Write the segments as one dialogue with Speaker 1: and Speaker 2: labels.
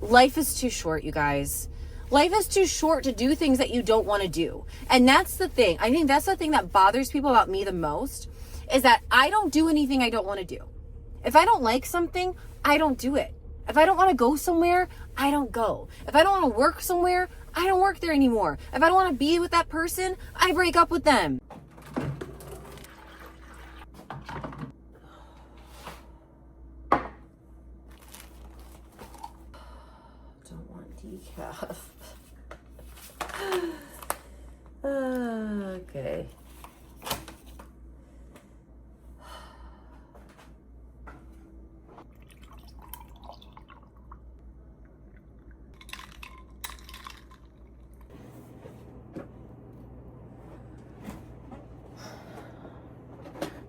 Speaker 1: life is too short, you guys. Life is too short to do things that you don't want to do. And that's the thing. I think that's the thing that bothers people about me the most, is that I don't do anything I don't want to do. If I don't like something, I don't do it. If I don't want to go somewhere, I don't go. If I don't want to work somewhere, I don't work there anymore. If I don't want to be with that person, I break up with them. Don't want decaf. Okay.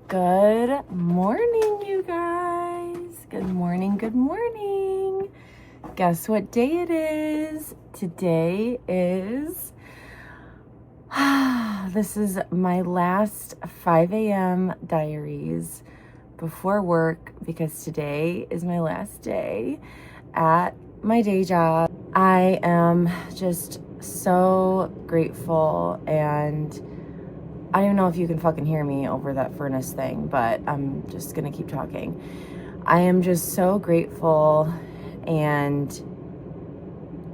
Speaker 1: Good morning, you guys. Good morning, good morning. Guess what day it is? Today is, this is my last 5 a.m. diaries before work, because today is my last day at my day job. I am just so grateful, and I don't even know if you can fucking hear me over that furnace thing, but I'm just gonna keep talking. I am just so grateful, and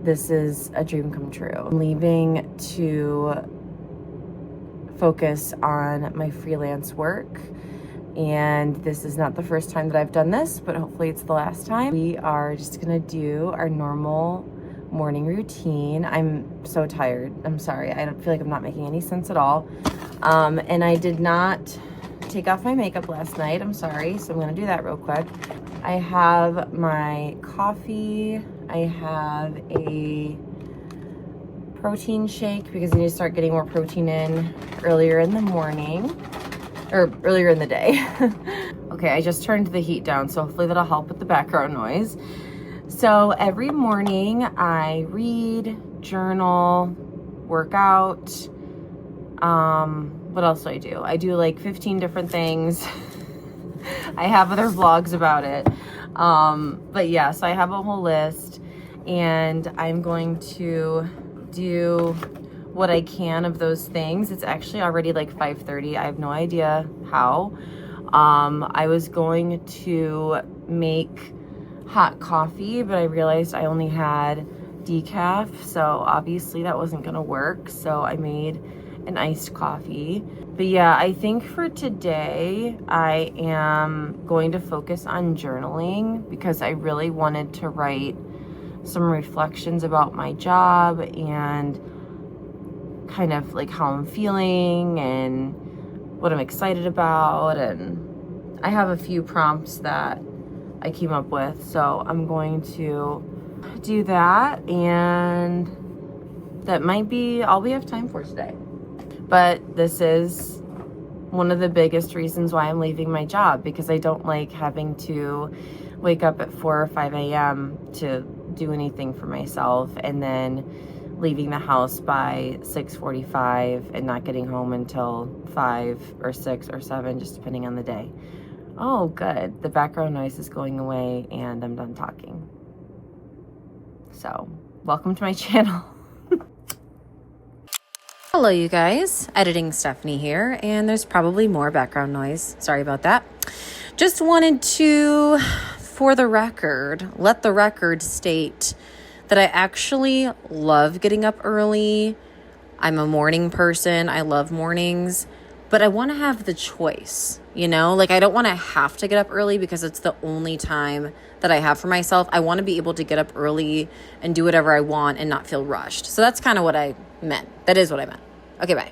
Speaker 1: this is a dream come true. I'm leaving to focus on my freelance work, and this is not the first time that I've done this, but hopefully it's the last time. We are just gonna do our normal morning routine. I'm so tired. I'm sorry. I don't feel like I'm not making any sense at all. And I did not take off my makeup last night. I'm sorry. So I'm going to do that real quick. I have my coffee. I have a protein shake because I need to start getting more protein in earlier in the morning, or earlier in the day. Okay, I just turned the heat down, so hopefully that'll help with the background noise. So every morning I read, journal, work out. What else do? I do like 15 different things. I have other vlogs about it. But yeah, so I have a whole list, and I'm going to do what I can of those things. It's actually already like 5:30. I have no idea how. I was going to make hot coffee, but I realized I only had decaf, so obviously that wasn't gonna work. So I made an iced coffee. But yeah, I think for today I am going to focus on journaling, because I really wanted to write some reflections about my job and kind of like how I'm feeling and what I'm excited about. And I have a few prompts that I came up with, so I'm going to do that, and that might be all we have time for today. But this is one of the biggest reasons why I'm leaving my job, because I don't like having to wake up at 4 or 5 a.m. to do anything for myself, and then leaving the house by 6:45 and not getting home until 5 or 6 or 7, just depending on the day. Oh, good. The background noise is going away and I'm done talking. So, welcome to my channel. Hello, you guys. Editing Stephanie here, and there's probably more background noise. Sorry about that. Just wanted to, for the record, let the record state that I actually love getting up early. I'm a morning person. I love mornings. But I want to have the choice, you know? Like, I don't want to have to get up early because it's the only time that I have for myself. I want to be able to get up early and do whatever I want and not feel rushed. So that's kind of what I meant. That is what I meant. Okay, bye.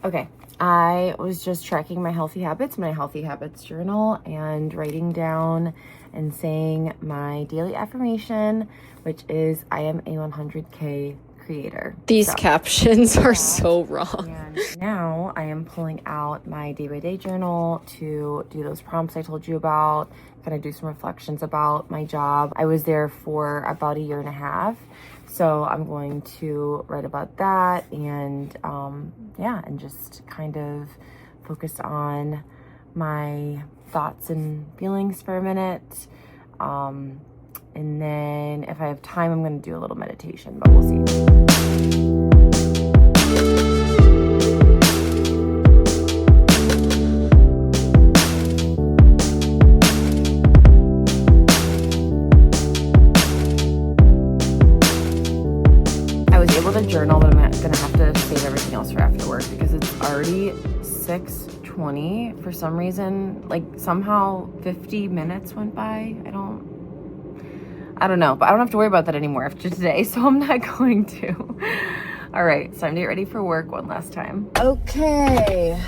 Speaker 1: Okay, I was just tracking my healthy habits journal, and writing down and saying my daily affirmation, which is I am a 100K creator.
Speaker 2: These captions are so wrong.
Speaker 1: And now I am pulling out my day-by-day journal to do those prompts I told you about, kind of do some reflections about my job. I was there for about 1.5 years, so I'm going to write about that, and yeah, and just kind of focus on my thoughts and feelings for a minute. And then if I have time, I'm going to do a little meditation, but we'll see. To journal, but I'm gonna have to save everything else for after work because it's already 6:20 for some reason. Like somehow 50 minutes went by. I don't know, but I don't have to worry about that anymore after today, so I'm not going to. All right, it's time to get ready for work one last time. Okay,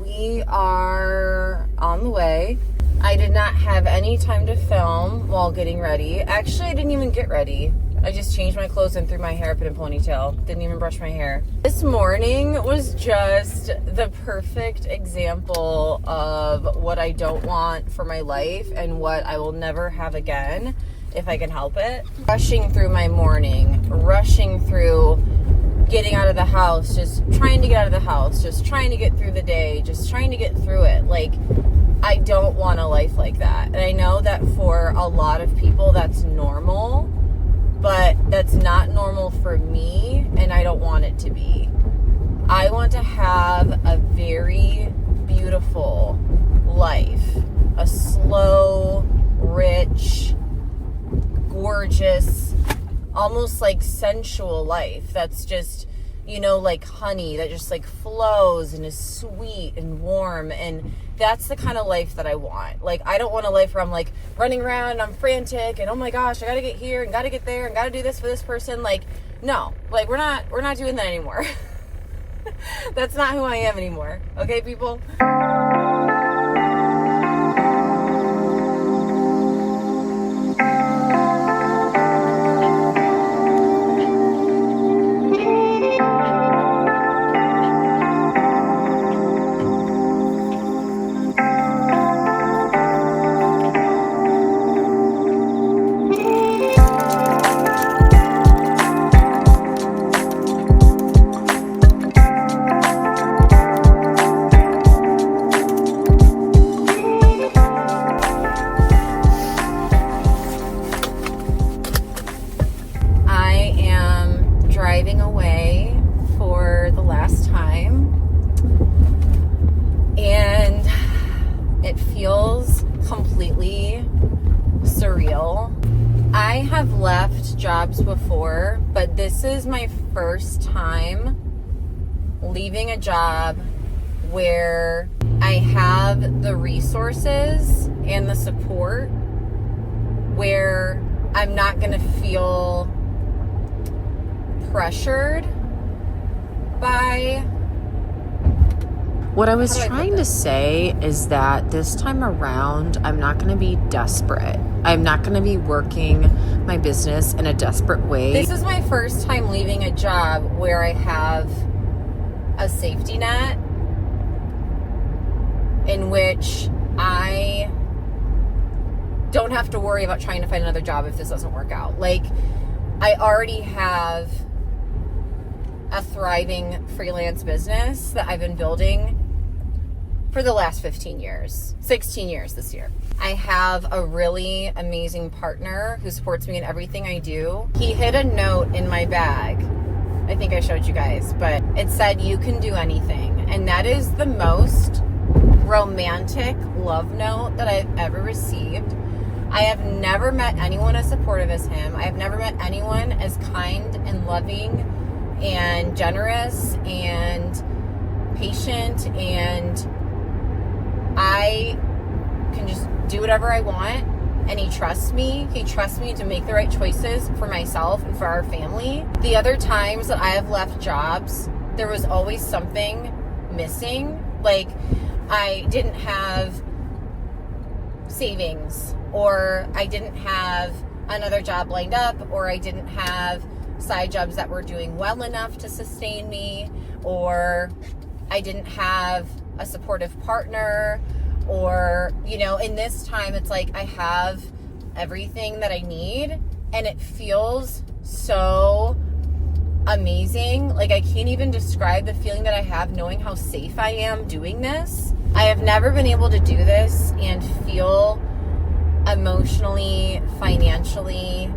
Speaker 1: we are on the way. I did not have any time to film while getting ready. Actually, I didn't even get ready. I just changed my clothes and threw my hair up in a ponytail. Didn't even brush my hair. This morning was just the perfect example of what I don't want for my life and what I will never have again if I can help it. Rushing through my morning, rushing through getting out of the house, just trying to get out of the house, just trying to get through the day, just trying to get through it. Like, I don't want a life like that. And I know that for a lot of people that's normal, but that's not normal for me, and I don't want it to be. I want to have a very beautiful life, a slow, rich, gorgeous, almost like sensual life that's just, you know, like honey that just like flows and is sweet and warm. And that's the kind of life that I want. Like, I don't want a life where I'm like running around and I'm frantic and oh my gosh, I gotta get here and gotta get there and gotta do this for this person. Like, no, like we're not doing that anymore. That's not who I am anymore. Okay, people? Before, but this is my first time leaving a job where I have the resources and the support, where I'm not going to feel pressured by. What I was trying to say is that this time around, I'm not going to be desperate. I'm not going to be working my business in a desperate way. This is my first time leaving a job where I have a safety net in which I don't have to worry about trying to find another job if this doesn't work out. Like, I already have a thriving freelance business that I've been building for the last 15 years, 16 years this year. I have a really amazing partner who supports me in everything I do. He hid a note in my bag. I think I showed you guys, but it said, "You can do anything." And that is the most romantic love note that I've ever received. I have never met anyone as supportive as him. I have never met anyone as kind and loving and generous and patient, and I can just do whatever I want, and he trusts me. He trusts me to make the right choices for myself and for our family. The other times that I have left jobs, there was always something missing. Like, I didn't have savings, or I didn't have another job lined up, or I didn't have side jobs that were doing well enough to sustain me, or I didn't have a supportive partner, or, you know, in this time it's like I have everything that I need, and it feels so amazing. Like, I can't even describe the feeling that I have knowing how safe I am doing this. I have never been able to do this and feel emotionally, financially,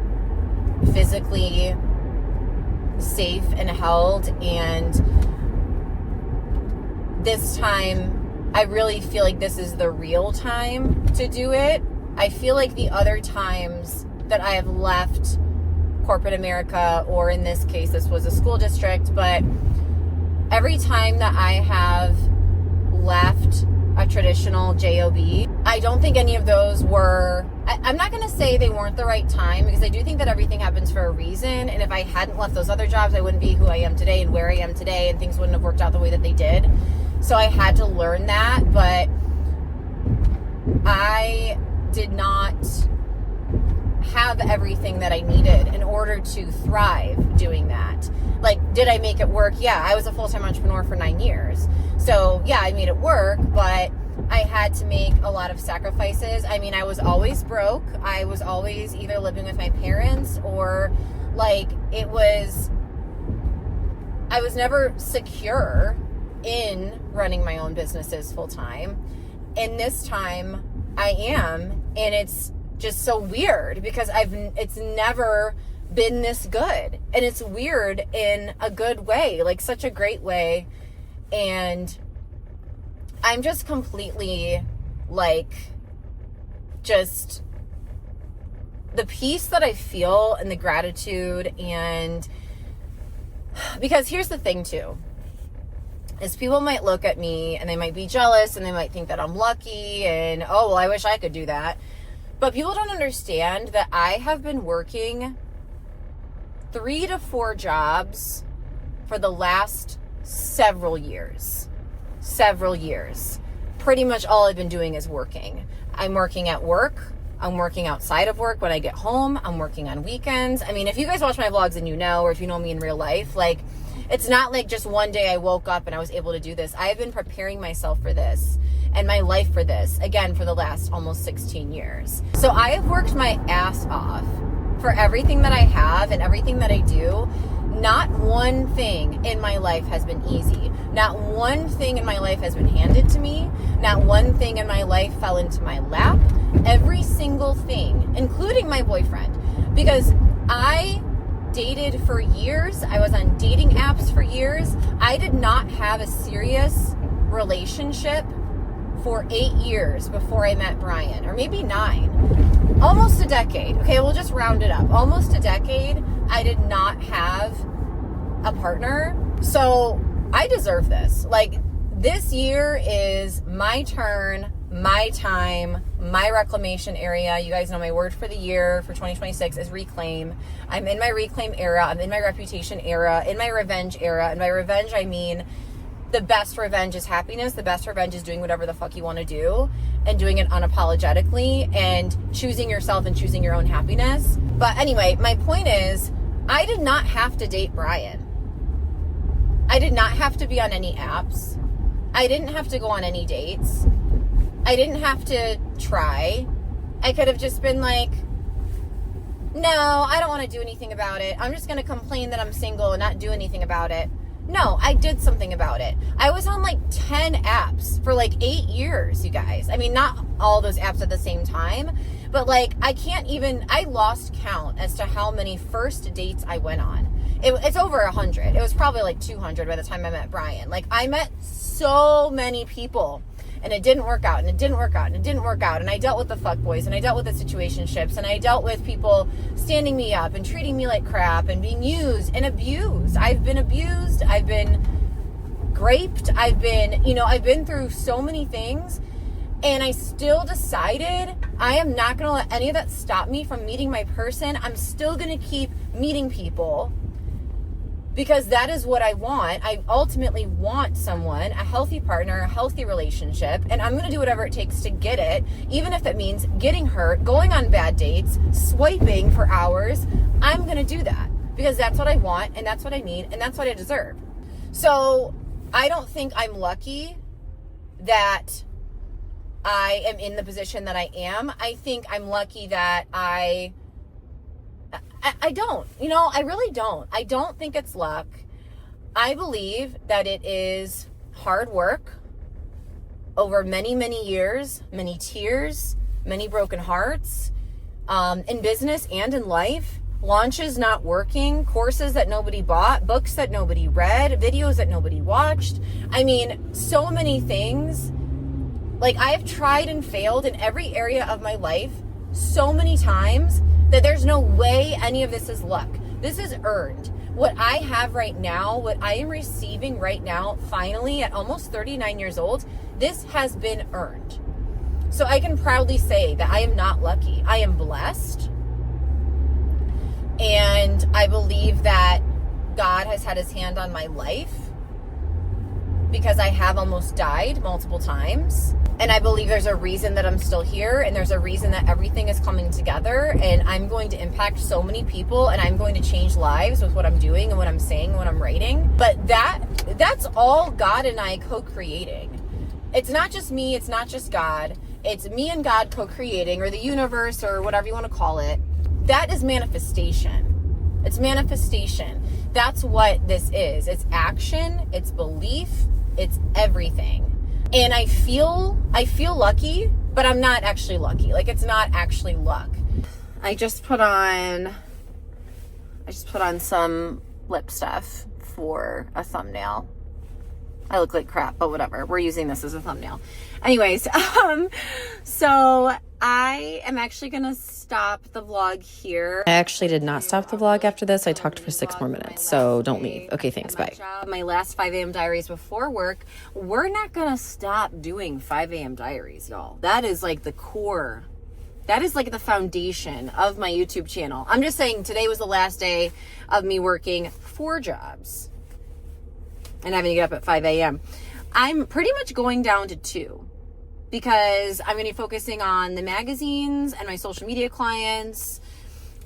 Speaker 1: physically safe and held. And this time, I really feel like this is the real time to do it. I feel like the other times that I have left corporate America, or in this case, this was a school district, but every time that I have left a traditional job, I don't think any of those were, I'm not going to say they weren't the right time, because I do think that everything happens for a reason. And if I hadn't left those other jobs, I wouldn't be who I am today and where I am today, and things wouldn't have worked out the way that they did. So I had to learn that, but I did not have everything that I needed in order to thrive doing that. Like, did I make it work? Yeah, I was a full-time entrepreneur for 9 years. So yeah, I made it work, but I had to make a lot of sacrifices. I mean, I was always broke. I was always either living with my parents, or like I was never secure in running my own businesses full-time. And this time I am, and it's just so weird because it's never been this good, and it's weird in a good way, like such a great way. And I'm just completely like, just the peace that I feel and the gratitude. And because here's the thing too, is people might look at me and they might be jealous, and they might think that I'm lucky, and oh, well, I wish I could do that. But people don't understand that I have been working 3 to 4 jobs for the last several years. Pretty much all I've been doing is working. I'm working at work. I'm working outside of work when I get home. I'm working on weekends. I mean, if you guys watch my vlogs and you know, or if you know me in real life, like, it's not like just one day I woke up and I was able to do this. I have been preparing myself for this and my life for this, again, for the last almost 16 years. So I have worked my ass off for everything that I have and everything that I do. Not one thing in my life has been easy. Not one thing in my life has been handed to me. Not one thing in my life fell into my lap. Every single thing, including my boyfriend, because I dated for years. I was on dating apps for years. I did not have a serious relationship for 8 years before I met Brian, or maybe 9. Almost a decade. Okay, we'll just round it up. Almost a decade, I did not have a partner. So I deserve this. Like, this year is my turn, my time, my reclamation area. You guys know my word for the year for 2026 is reclaim. I'm in my reclaim era. I'm in my reputation era, in my revenge era. And by revenge, I mean the best revenge is happiness. The best revenge is doing whatever the fuck you want to do and doing it unapologetically and choosing yourself and choosing your own happiness. But anyway, my point is, I did not have to date Brian. I did not have to be on any apps. I didn't have to go on any dates. I didn't have to try. I could have just been like, no, I don't want to do anything about it. I'm just going to complain that I'm single and not do anything about it. No, I did something about it. I was on like 10 apps for like 8 years, you guys. I mean, not all those apps at the same time, but like, I lost count as to how many first dates I went on. It's over 100. It was probably like 200 by the time I met Brian. Like, I met so many people, and it didn't work out, and it didn't work out, and it didn't work out. And I dealt with the fuckboys, and I dealt with the situationships, and I dealt with people standing me up and treating me like crap and being used and abused. I've been abused. I've been graped. I've been through so many things. And I still decided I am not going to let any of that stop me from meeting my person. I'm still going to keep meeting people, because that is what I want. I ultimately want someone, a healthy partner, a healthy relationship, and I'm going to do whatever it takes to get it, even if it means getting hurt, going on bad dates, swiping for hours. I'm going to do that because that's what I want, and that's what I need, and that's what I deserve. So I don't think I'm lucky that I am in the position that I am. I think I'm lucky that I don't, I really don't. I don't think it's luck. I believe that it is hard work over many, many years, many tears, many broken hearts, in business and in life. Launches not working, courses that nobody bought, books that nobody read, videos that nobody watched. I mean, so many things. Like, I have tried and failed in every area of my life so many times that there's no way any of this is luck. This is earned. What I have right now, what I am receiving right now, finally at almost 39 years old, this has been earned. So I can proudly say that I am not lucky. I am blessed. And I believe that God has had his hand on my life because I have almost died multiple times. And I believe there's a reason that I'm still here, and there's a reason that everything is coming together, and I'm going to impact so many people, and I'm going to change lives with what I'm doing and what I'm saying and what I'm writing. But that's all God and I co-creating. It's not just me, it's not just God. It's me and God co-creating, or the universe, or whatever you want to call it. That is manifestation. It's manifestation. That's what this is. It's action, it's belief, it's everything. And I feel lucky, but I'm not actually lucky. Like, it's not actually luck. I just put on some lip stuff for a thumbnail. I look like crap, but whatever. We're using this as a thumbnail. Anyways, so I am actually going to stop the vlog here.
Speaker 2: I actually did not stop the vlog after this. I talked for 6 more minutes, so don't leave. Okay, thanks, bye.
Speaker 1: My last 5am Diaries before work. We're not going to stop doing 5am Diaries, y'all. That is like the core. That is like the foundation of my YouTube channel. I'm just saying today was the last day of me working 4 jobs and having to get up at 5 a.m. I'm pretty much going down to 2 because I'm going to be focusing on the magazines and my social media clients.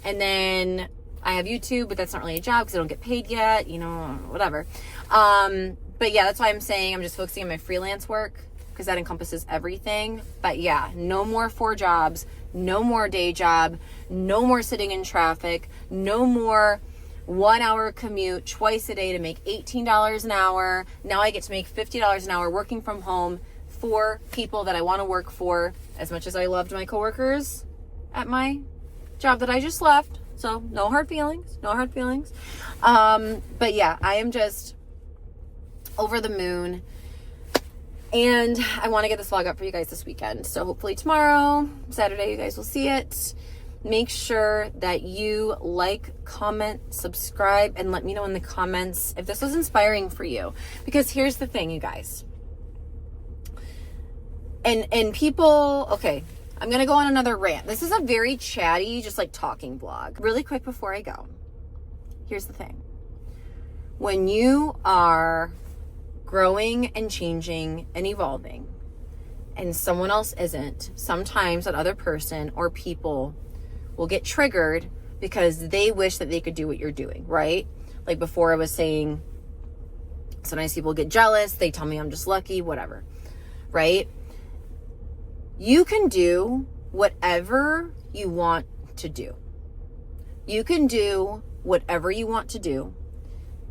Speaker 1: And then I have YouTube, but that's not really a job because I don't get paid yet, you know, whatever. But yeah, that's why I'm saying I'm just focusing on my freelance work because that encompasses everything. But yeah, no more 4 jobs, no more day job, no more sitting in traffic, no more 1 hour commute twice a day to make $18 an hour. Now I get to make $50 an hour working from home for people that I want to work for, as much as I loved my coworkers at my job that I just left. So no hard feelings, no hard feelings. But yeah, I am just over the moon. And I want to get this vlog up for you guys this weekend. So hopefully tomorrow, Saturday, you guys will see it. Make sure that you like, comment, subscribe, and let me know in the comments if this was inspiring for you. Because here's the thing, you guys. And people, okay, I'm going to go on another rant. This is a very chatty, just like talking vlog. Really quick before I go. Here's the thing. When you are growing and changing and evolving, and someone else isn't, sometimes that other person or people will get triggered because they wish that they could do what you're doing, right? Like before I was saying, sometimes people get jealous, they tell me I'm just lucky, whatever, right? You can do whatever you want to do. You can do whatever you want to do.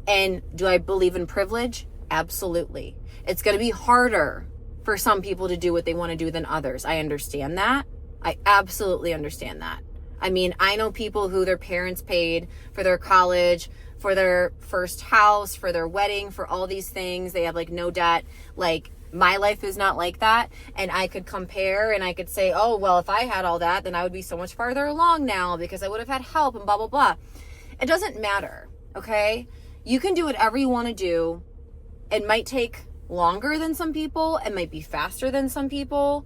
Speaker 1: And do I believe in privilege? Absolutely. It's going to be harder for some people to do what they want to do than others. I understand that. I absolutely understand that. I mean, I know people who their parents paid for their college, for their first house, for their wedding, for all these things. They have like no debt. Like, my life is not like that. And I could compare and I could say, oh, well, if I had all that, then I would be so much farther along now because I would have had help and blah, blah, blah. It doesn't matter. Okay. You can do whatever you want to do. It might take longer than some people. It might be faster than some people.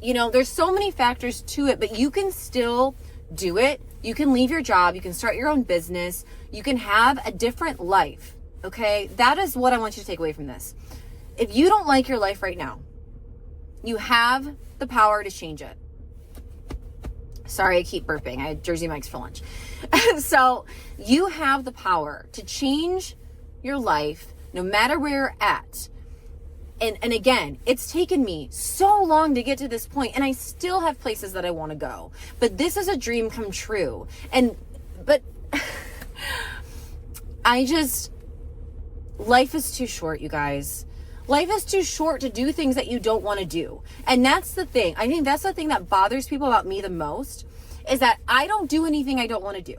Speaker 1: You know, there's so many factors to it, but you can still do it. You can leave your job. You can start your own business. You can have a different life. Okay. That is what I want you to take away from this. If you don't like your life right now, you have the power to change it. Sorry, I keep burping. I had Jersey Mike's for lunch. So you have the power to change your life no matter where you're at. And again, it's taken me so long to get to this point, and I still have places that I want to go. But this is a dream come true. But life is too short, you guys. Life is too short to do things that you don't want to do. And that's the thing. I think that's the thing that bothers people about me the most, is that I don't do anything I don't want to do.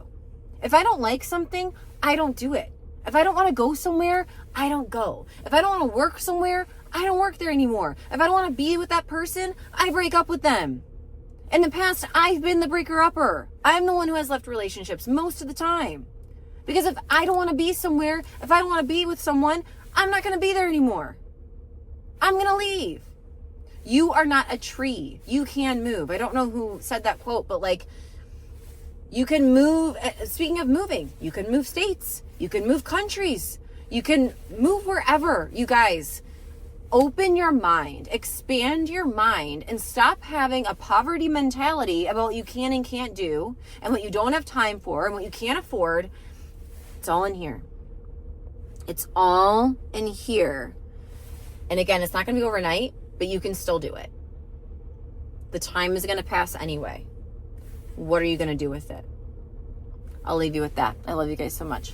Speaker 1: If I don't like something, I don't do it. If I don't want to go somewhere, I don't go. If I don't want to work somewhere, I don't work there anymore. If I don't want to be with that person, I break up with them. In the past, I've been the breaker-upper. I'm the one who has left relationships most of the time. Because if I don't want to be somewhere, if I don't want to be with someone, I'm not going to be there anymore. I'm going to leave. You are not a tree. You can move. I don't know who said that quote, but like, you can move. Speaking of moving, you can move states. You can move countries. You can move wherever, you guys. Open your mind, expand your mind, and stop having a poverty mentality about what you can and can't do, and what you don't have time for, and what you can't afford. It's all in here. It's all in here. And again, it's not going to be overnight, but you can still do it. The time is going to pass anyway. What are you going to do with it? I'll leave you with that. I love you guys so much.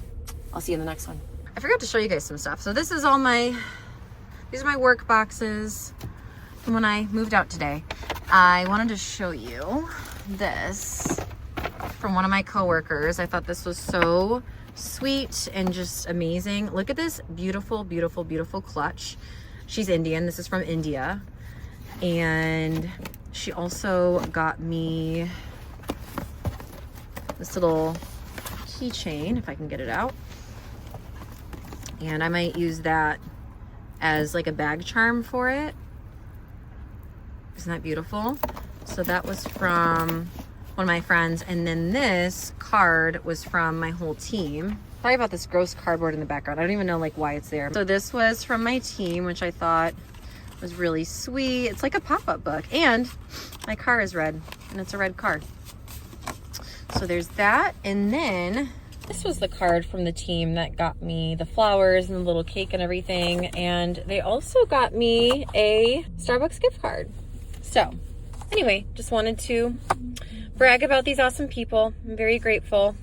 Speaker 1: I'll see you in the next one. I forgot to show you guys some stuff. So this is all these are my work boxes from when I moved out today. I wanted to show you this from one of my coworkers. I thought this was so sweet and just amazing. Look at this beautiful, beautiful, beautiful clutch. She's Indian. This is from India. And she also got me this little keychain, if I can get it out. And I might use that as like a bag charm for it. Isn't that beautiful? So that was from one of my friends. And then this card was from my whole team. Sorry about this gross cardboard in the background. I don't even know like why it's there. So this was from my team, which I thought was really sweet. It's like a pop-up book, and my car is red, and it's a red car. So there's that. And then this was the card from the team that got me the flowers and the little cake and everything. And they also got me a Starbucks gift card. So anyway, just wanted to brag about these awesome people. I'm very grateful.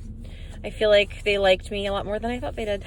Speaker 1: I feel like they liked me a lot more than I thought they did.